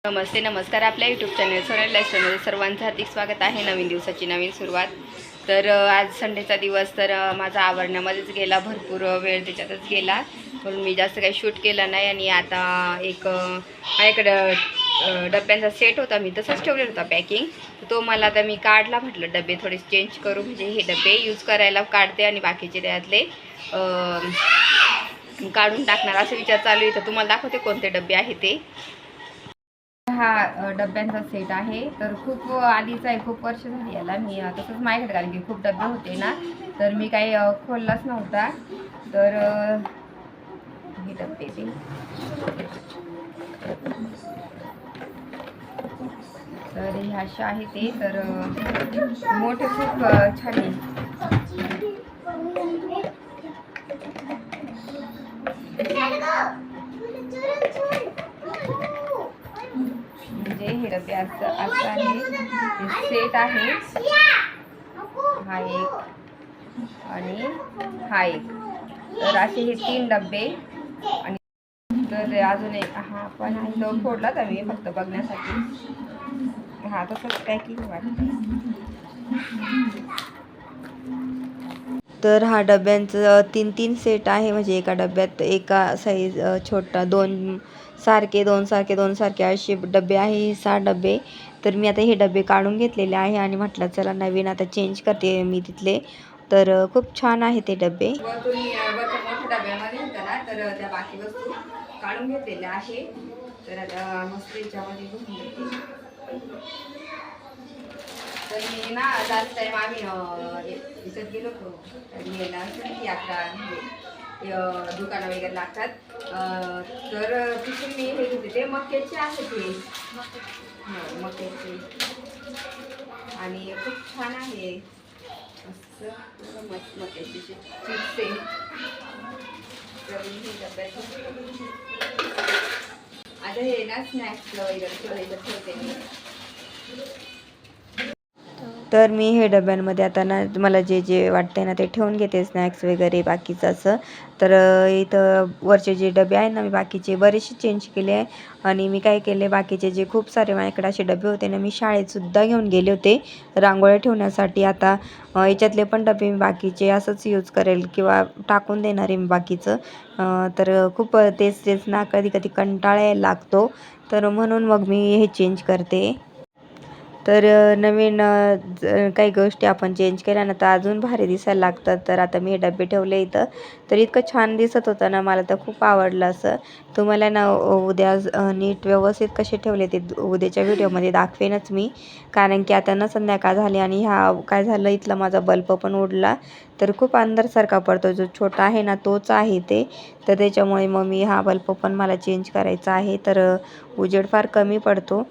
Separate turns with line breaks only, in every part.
नमस्ते नमस्कार. आपल्या YouTube channel Sonal लाईफस्टाईलमध्ये सर्वांचं हार्दिक स्वागत आहे. नवीन दिवसाची नवीन सुरुवात. तर आज संडेचा दिवस तर माझा आवरण्यामध्येच गेला, भरपूर वेळ त्याच्यातच गेला, म्हणून मी जास्त काही शूट केलं नाही. आणि आता एक माझ्याकडं डब्यांचा सेट होता, मी तसंच ठेवलेला होता पॅकिंग, तो मला आता मी काढला. म्हटलं डबे थोडे चेंज करू, म्हणजे हे डबे यूज करायला काढते आणि बाकीचे त्यातले काढून टाकणार असं विचार चालू आहे. तर तुम्हाला दाखवते कोणते डबे आहे ते. हा डब्यांचा सेट आहे, तर खूप आधीचा आहे, खूप वर्ष झाली याला. मी तसंच माझ्याकडे, कारण की खूप डबे होते ना, तर मी काही खोललाच नव्हता. तर हे डबे ते तर हे असे आहे ते. तर मोठे खूप छान आहे. म्हणजे हे डबे असं आहे, सेट आहे. हा एक आणि हा एक, तर असे हे 3 डबे. आणि तर अजून एक हा पण आहे, तो फोडलाच आम्ही फक्त बघण्यासाठी. हा तसंच पॅकिंग वाटतं. तर हा डब्यांचं 3 सेट आहे, म्हणजे एका डब्यात एका साईज छोटा, दोन सारखे असे डबे आहे, 6 डबे. तर मी आता हे डबे काढून घेतलेले आहे आणि म्हटलं चला नवीन आता चेंज करते मी तिथले. तर खूप छान आहे ते डबे. मोठ्या डब्यामध्ये होतं ना, तर त्या बाकी वस्तू काढून घेतलेल्या आहे. तर आता मस्त याच्यामध्ये घेऊन घेते. तर मी ना लास्ट टाइम आम्ही याच्यात गेलो होतो, यात्रा दुकानं वगैरे लागतात. तर तिथून मी हे घेते, ते मक्याचे आहे ते, मक्याचे, आणि खूप छान आहे. मस्त मक्याचे चिप्स आहे. तर हे डब्यात आता हे ना स्नॅक्सला वगैरे ठेवते मी. तर मी हे डब्यांमध्ये आता ना मला जे जे वाटते ना ते ठेवून घेते, स्नॅक्स वगैरे बाकीचं असं. तर इथं वरचे जे डबे आहेत ना, मी बाकीचे बरेचसे चेंज केले आहे. आणि मी काय केले, बाकीचे जे खूप सारे माझ्याकडे असे डबे होते ना, मी शाळेतसुद्धा घेऊन गेले होते रांगोळ्या ठेवण्यासाठी. आता याच्यातले पण डबे मी बाकीचे असंच यूज करेल किंवा टाकून देणार आहे मी बाकीचं. तर खूप तेच ना कधी कधी कंटाळा यायला लागतो, तर म्हणून मग मी हे चेंज करते. तर नवीन काही गोष्टी आपण चेंज केल्या ना तर अजून भारी दिसायला लागतात. तर आता मी हे डबे ठेवले इथं, तर इतकं छान दिसत होतं ना, मला तर खूप आवडलं असं. तुम्हाला ना उद्या नीट व्यवस्थित कसे ठेवले ते उद्याच्या व्हिडिओमध्ये दाखवेनच मी, कारण की आता ना संध्याकाळ झाली आणि ह्या काय झालं, इथला माझा बल्ब पण उडला. तर खूप अंधारसारखा पडतो, जो छोटा आहे ना तोच आहे ते. तर त्याच्यामुळे मग मी हा बल्ब पण मला चेंज करायचा आहे. तर उजेड फार कमी पडतो.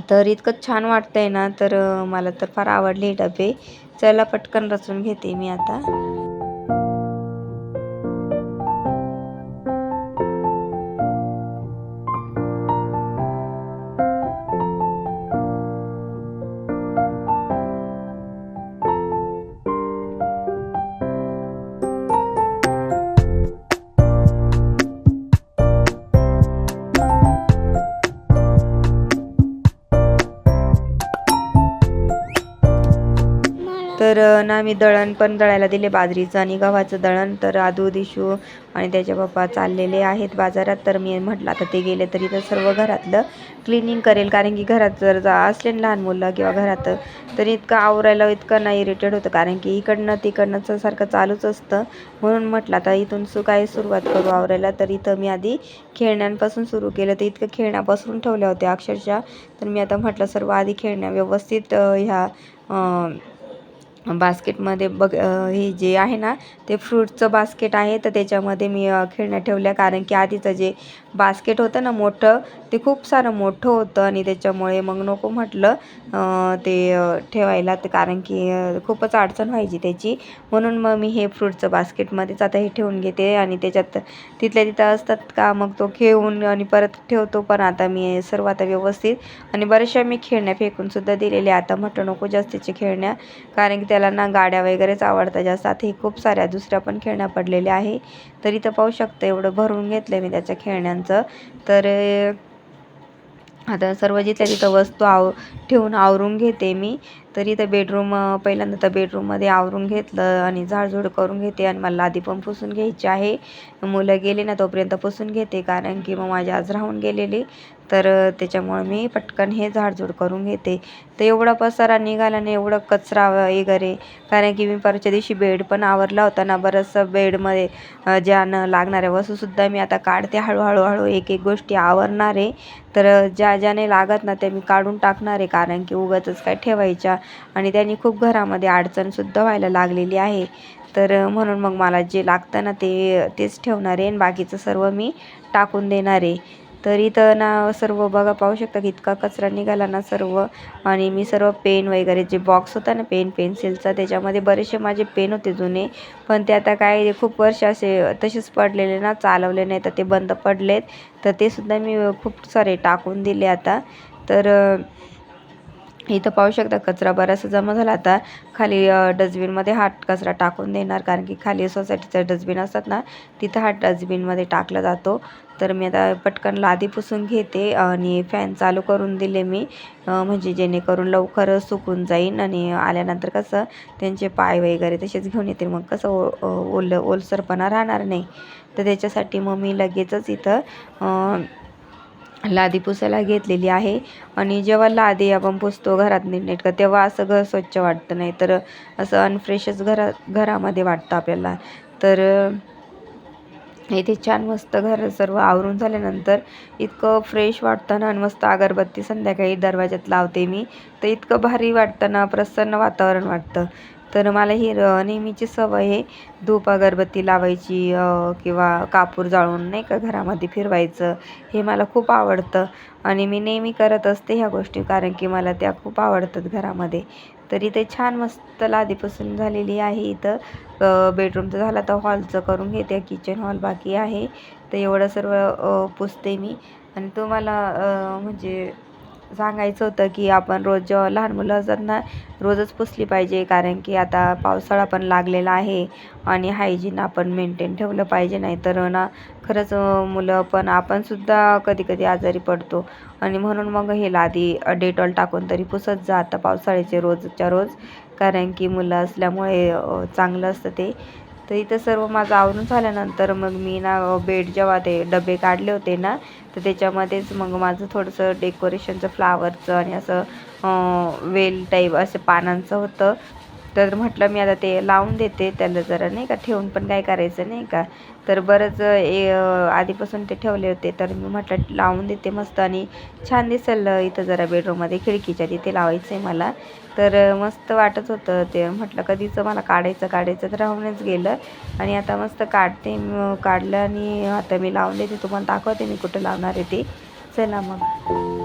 तर इतकं छान वाटतंय ना, तर मला तर फार आवडले डबे. चला पटकन रचून घेते मी आता. तर ना मी दळण पण दळायला दिले, बाजरीचं आणि गव्हाचं दळण. तर आदू दिशू आणि त्याचे पप्पा चाललेले आहेत बाजारात. तर मी म्हटलं आता ते गेले तरी तर सर्व घरातलं क्लिनिंग करेल, कारण की घरात जर असले ना लहान मुलं किंवा घरात, तर इतकं आवरायला इतकं नाही इरिटेट होतं, कारण की इकडनं तिकडनं सारखं चालूच असतं. म्हणून म्हटलं आता इथून काय सुरुवात करू आवरायला. तर इथं मी आधी खेळण्यांपासून सुरू केलं, तर इतकं खेळण्यापासून ठेवल्या होत्या अक्षरशः. तर मी आता म्हटलं सर्व आधी खेळण्या व्यवस्थित ह्या बास्केटमध्ये हे जे आहे ना ते फ्रूटचं बास्केट आहे, तर त्याच्यामध्ये मी खेळण्या ठेवल्या, कारण की आधीचं जे बास्केट होतं ना मोठं, ते खूप सारं मोठं होतं आणि त्याच्यामुळे मग नको म्हटलं ते ठेवायला, ते कारण की खूपच अडचण व्हायची त्याची. म्हणून मग मी हे फ्रूटचं बास्केटमध्येच आता हे ठेवून घेते. आणि त्याच्यात तिथल्या तिथं असतात का मग तो खेळून आणि परत ठेवतो. पण आता मी सर्व आता व्यवस्थित, आणि बऱ्याचशा मी खेळण्या फेकूनसुद्धा दिलेल्या. आता म्हटलं नको जास्तीच्या खेळण्या, कारण की त्याला ना गाड्या वगैरेच आवडतात जास्त. आता हे खूप साऱ्या दुसऱ्या पण खेळण्या पडलेल्या आहे. तर इथं पाहू शकता एवढं भरून घेतलं मी त्याच्या खेळण्यांचं. तर आता सर्व जिथल्या तिथं वस्तू ठेवून आवरून घेते मी. तर इथं पहिल्यांदा तर बेडरूममध्ये आवरून घेतलं आणि झाडझूड करून घेते आणि मला लादी पण पुसून घ्यायची आहे. मुलं गेले ना तोपर्यंत पुसून घेते, कारण की मग माझी आज राहून गेलेली. तर त्याच्यामुळे मी पटकन हे झाडझूड करून घेते. तर एवढा पसारा निघाला आणि एवढं कचरा वगैरे, कारण की मी परवाच्या दिवशी बेड पण आवरला होता ना. बरंचसं बेडमध्ये ज्या न लागणाऱ्या वस्तूसुद्धा मी आता काढते. हळूहळू एक एक गोष्टी आवरणार आहे. तर ज्या नाही लागत ना त्या मी काढून टाकणार आहे, कारण की उगाचच काय ठेवायच्या आणि त्यांनी खूप घरामध्ये अडचणसुद्धा व्हायला लागलेली आहे. तर म्हणून मग मला जे लागतं ना तेच ठेवणार आहे आणि बाकीचं सर्व मी टाकून देणार आहे. तर इथं ना सर्व बघा, पाहू शकता की इतका कचरा निघाला ना सर्व. आणि मी सर्व पेन वगैरे जे बॉक्स होता ना पेन्सिलचा, त्याच्यामध्ये बरेचसे माझे पेन होते जुने, पण ते आता काय खूप वर्ष असे तसेच पडलेले ना, चालवले नाही तर ते बंद पडलेत. तर ते सुद्धा मी खूप सारे टाकून दिले आता. तर इथं पाहू शकता कचरा बराचसा जमा झाला. आता खाली डस्टबिनमध्ये हा कचरा टाकून देणार, कारण की खाली सोसायटीचं डस्टबिन असतात ना, तिथं हा डस्टबिनमध्ये टाकला जातो. तर मी आता पटकन लादी पुसून घेते आणि फॅन चालू करून दिले मी, म्हणजे जेणेकरून लवकर सुकून जाईन आणि आल्यानंतर कसं त्यांचे पाय वगैरे तसेच घेऊन येतील, मग कसं ओलसरपणा राहणार नाही. तर त्याच्यासाठी मग मी लगेचच इथं लादी पुसायला घेतलेली आहे. आणि जेव्हा लादी आपण पुसतो घरात नीटनेटकं, तेव्हा असं घर स्वच्छ वाटतं, नाही तर असं अनफ्रेशच घरामध्ये वाटतं आपल्याला. तर इथे छान मस्त घर सर्व आवरून झाल्यानंतर इतकं फ्रेश वाटतं ना, आणि मस्त अगरबत्ती संध्याकाळी दरवाजात लावते मी. तर इतकं भारी वाटतं ना, प्रसन्न वातावरण वाटतं. तर मला ही नेहमीची सवय आहे धूप अगरबत्ती लावायची, किंवा कापूर जाळून नाही का घरामध्ये फिरवायचं. हे मला खूप आवडतं आणि मी नेहमी करत असते ह्या गोष्टी, कारण की मला त्या खूप आवडतात घरामध्ये. तर इथे छान मस्त लादीपासून झालेली आहे. इथं बेडरूमचं झालं, तर हॉलचं करून घेते, किचन हॉल बाकी आहे. तर एवढं सर्व पुसते मी. आणि तुम्हाला म्हणजे सांगायचं होतं की आपण रोज जेव्हा लहान मुलं असतात ना, रोजच पुसली पाहिजे, कारण की आता पावसाळा पण लागलेला आहे आणि हायजीन आपण मेंटेन ठेवलं पाहिजे, नाही तर ना खरंच मुलं पण आपणसुद्धा कधी कधी आजारी पडतो. आणि म्हणून मग हे लादी डेटॉल टाकून तरी पुसत जा आता पावसाळ्याचे रोजच्या रोज, कारण की मुलं असल्यामुळे चांगलं असतं ते. तर इथं सर्व माझं आवरून झाल्यानंतर मग मी ना बेड जेव्हा ते डबे काढले होते ना, तर त्याच्यामध्येच मग माझं थोडंसं डेकोरेशनचं फ्लावरचं आणि असं वेल टाईप असं पानांचं होतं. तर म्हटलं मी आता ते लावून देते त्याला जरा, नाही का, ठेवून पण काय करायचं नाही का. तर बरंच आधीपासून ते ठेवले होते, तर मी म्हटलं लावून देते मस्त, आणि छान दिसेल इथं जरा बेडरूममध्ये खिडकीच्या तिथे लावायचं आहे मला. तर मस्त वाटत होतं ते, म्हटलं कधीचं मला काढायचं तर राहूनच गेलं. आणि आता मस्त काढलं आणि आता मी लावून देते, तुम्हाला दाखवते मी कुठं लावणार आहे ते. चला मग.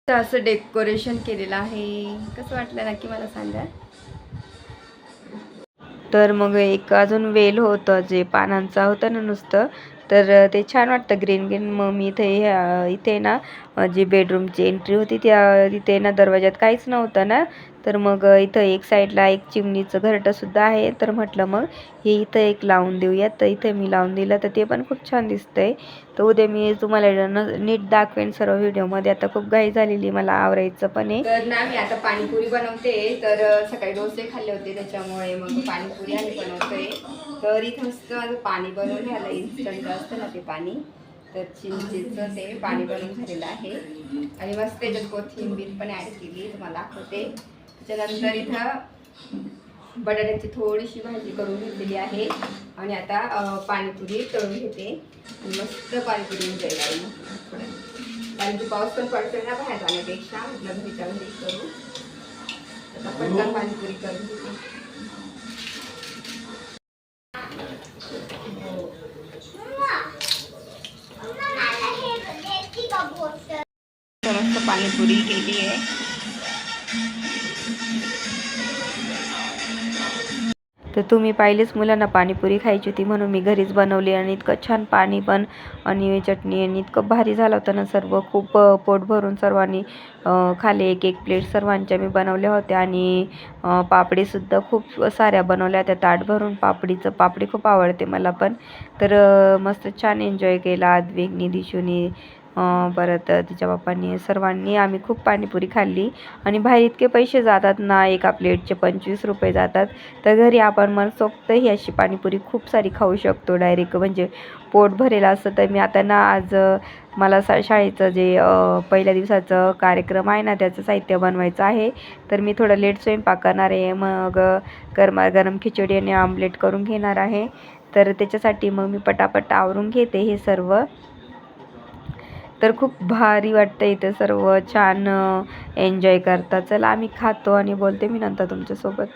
तर असं डेकोरेशन केलेलं आहे. कसं वाटलं नक्की मला सांगा. तर मग एक अजून वेल होतं जे पानांचा होतं ना नुसतं, तर ते छान वाटतं ग्रीन ग्रीन. मग मी इथे ना जी बेडरूमची एंट्री होती तिथे ना दरवाजात काहीच नव्हतं ना, तर मग इथं एक साईडला एक चिमणीचं घरटंसुद्धा आहे. तर म्हटलं मग हे इथं एक लावून देऊयात. तर इथे मी लावून दिलं तर ते पण खूप छान दिसतंय. तर उद्या मी तुम्हाला नीट दाखवेन सर्व व्हिडिओमध्ये. आता खूप घाई झालेली, मला आवरायचं पण आहे. तर ना मी आता पाणीपुरी बनवते. तर सकाळी डोसे खाल्ले होते त्याच्यामुळे मग पाणीपुरी आम्ही बनवतोय. तर इथं मस्त माझं पाणी बनवून झालं, इन्स्टंट असतं ना ते पाणी. तर चिंचेचं ते पाणी बनवून झालेलं आहे आणि मस्त त्याच्यात कोथिंबीर पण ॲड केली, तुम्हाला दाखवते. त्याच्यानंतर इथं बटाट्याची थोडीशी भाजी करून घेतलेली आहे आणि आता पाणीपुरी तळून घेते. मस्त पाणीपुरी एन्जॉय करू थोडं, कारण की पाऊस पण पडतोय ना बाहेर जाण्यापेक्षा, म्हटलं घरीच्या घरी करू. आता पटकन पाणीपुरी करून घेते. मस्त पाणीपुरी केली आहे. तर तुम्ही पाहिलेच, मुलांना पाणीपुरी खायची होती म्हणून मी घरीच बनवली आणि इतकं छान पाणी पण आणि चटणी आणि इतकं भारी झालं होतं ना सर्व. खूप पोट भरून सर्वांनी खाले. एक एक प्लेट सर्वांच्या मी बनवल्या होत्या आणि पापडीसुद्धा खूप साऱ्या बनवल्या होत्या ताट भरून. पापडी खूप आवडते मला पण. तर मस्त छान एन्जॉय केला आद्विकनी, दिशूनी, परत तिच्या बाप्पांनी, सर्वांनी. आम्ही खूप पाणीपुरी खाल्ली आणि बाहेर इतके पैसे जातात ना, एका प्लेटचे 25 रुपये जातात. तर घरी आपण मनसोक्त ही अशी पाणीपुरी खूप सारी खाऊ शकतो डायरेक्ट, म्हणजे पोट भरेल असं. तर मी आता ना आज मला शाळेचं जे पहिल्या दिवसाचं कार्यक्रम आहे ना त्याचं साहित्य बनवायचं आहे. तर मी थोडं लेट स्वयंपाक करणार आहे. मग गरमागरम खिचडी आणि आमलेट करून घेणार आहे. तर त्याच्यासाठी मग मी पटापट आवरून घेते हे सर्व. तर खूप भारी वाटतं इथे, सर्व छान एन्जॉय करतात. चला आम्ही खातो आणि बोलते मी नंतर तुमच्यासोबत.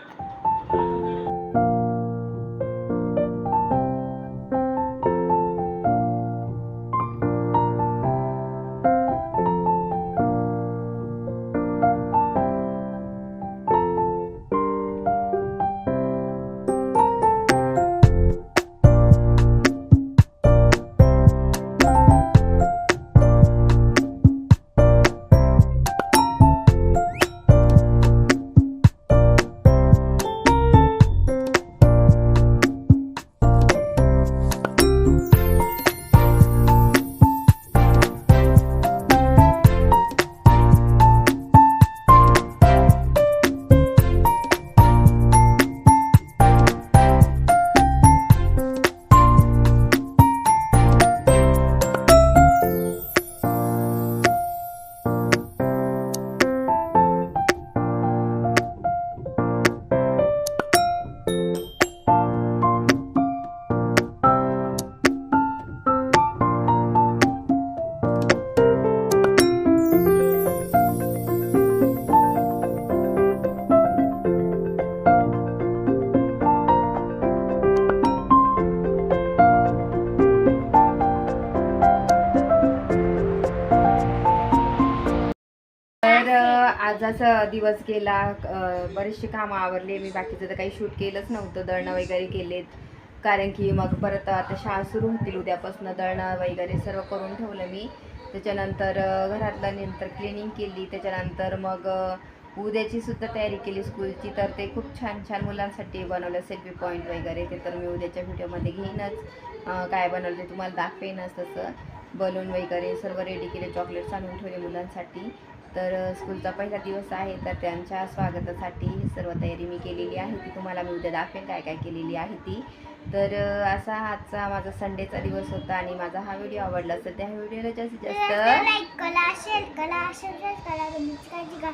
आजचा दिवस गेला, बरेचसे कामं आवरले मी. बाकीचं तर काही शूट केलंच नव्हतं. दळणं वगैरे केलेत, कारण की मग परत आता शाळा सुरू होतील उद्यापासून. दळणं वगैरे सर्व करून ठेवलं मी. त्याच्यानंतर घरातलं नंतर क्लिनिंग केली. त्याच्यानंतर मग उद्याची सुद्धा तयारी केली स्कूलची. तर ते खूप छान छान मुलांसाठी बनवलं सेल्फी पॉईंट वगैरे. ते तर मी उद्याच्या व्हिडिओमध्ये घेईनच. काय बनवलं ते तुम्हाला दाखवेनच. तसं बलून वगैरे सर्व रेडी केले, चॉकलेट्स आणून ठेवले मुलांसाठी. तर स्कूलचा पहिला दिवस आहे, तर त्यांच्या स्वागतासाठी सर्व तयारी मी केलेली आहे. ती तुम्हाला मी उद्या दाखवेन काय काय केलेली आहे ती. तर असा आजचा माझा संडेचा दिवस होता आणि माझा हा व्हिडिओ आवडला असेल त्या व्हिडिओला जास्तीत जास्त लाईक करा, शेअर करा, सबस्क्राईब करा.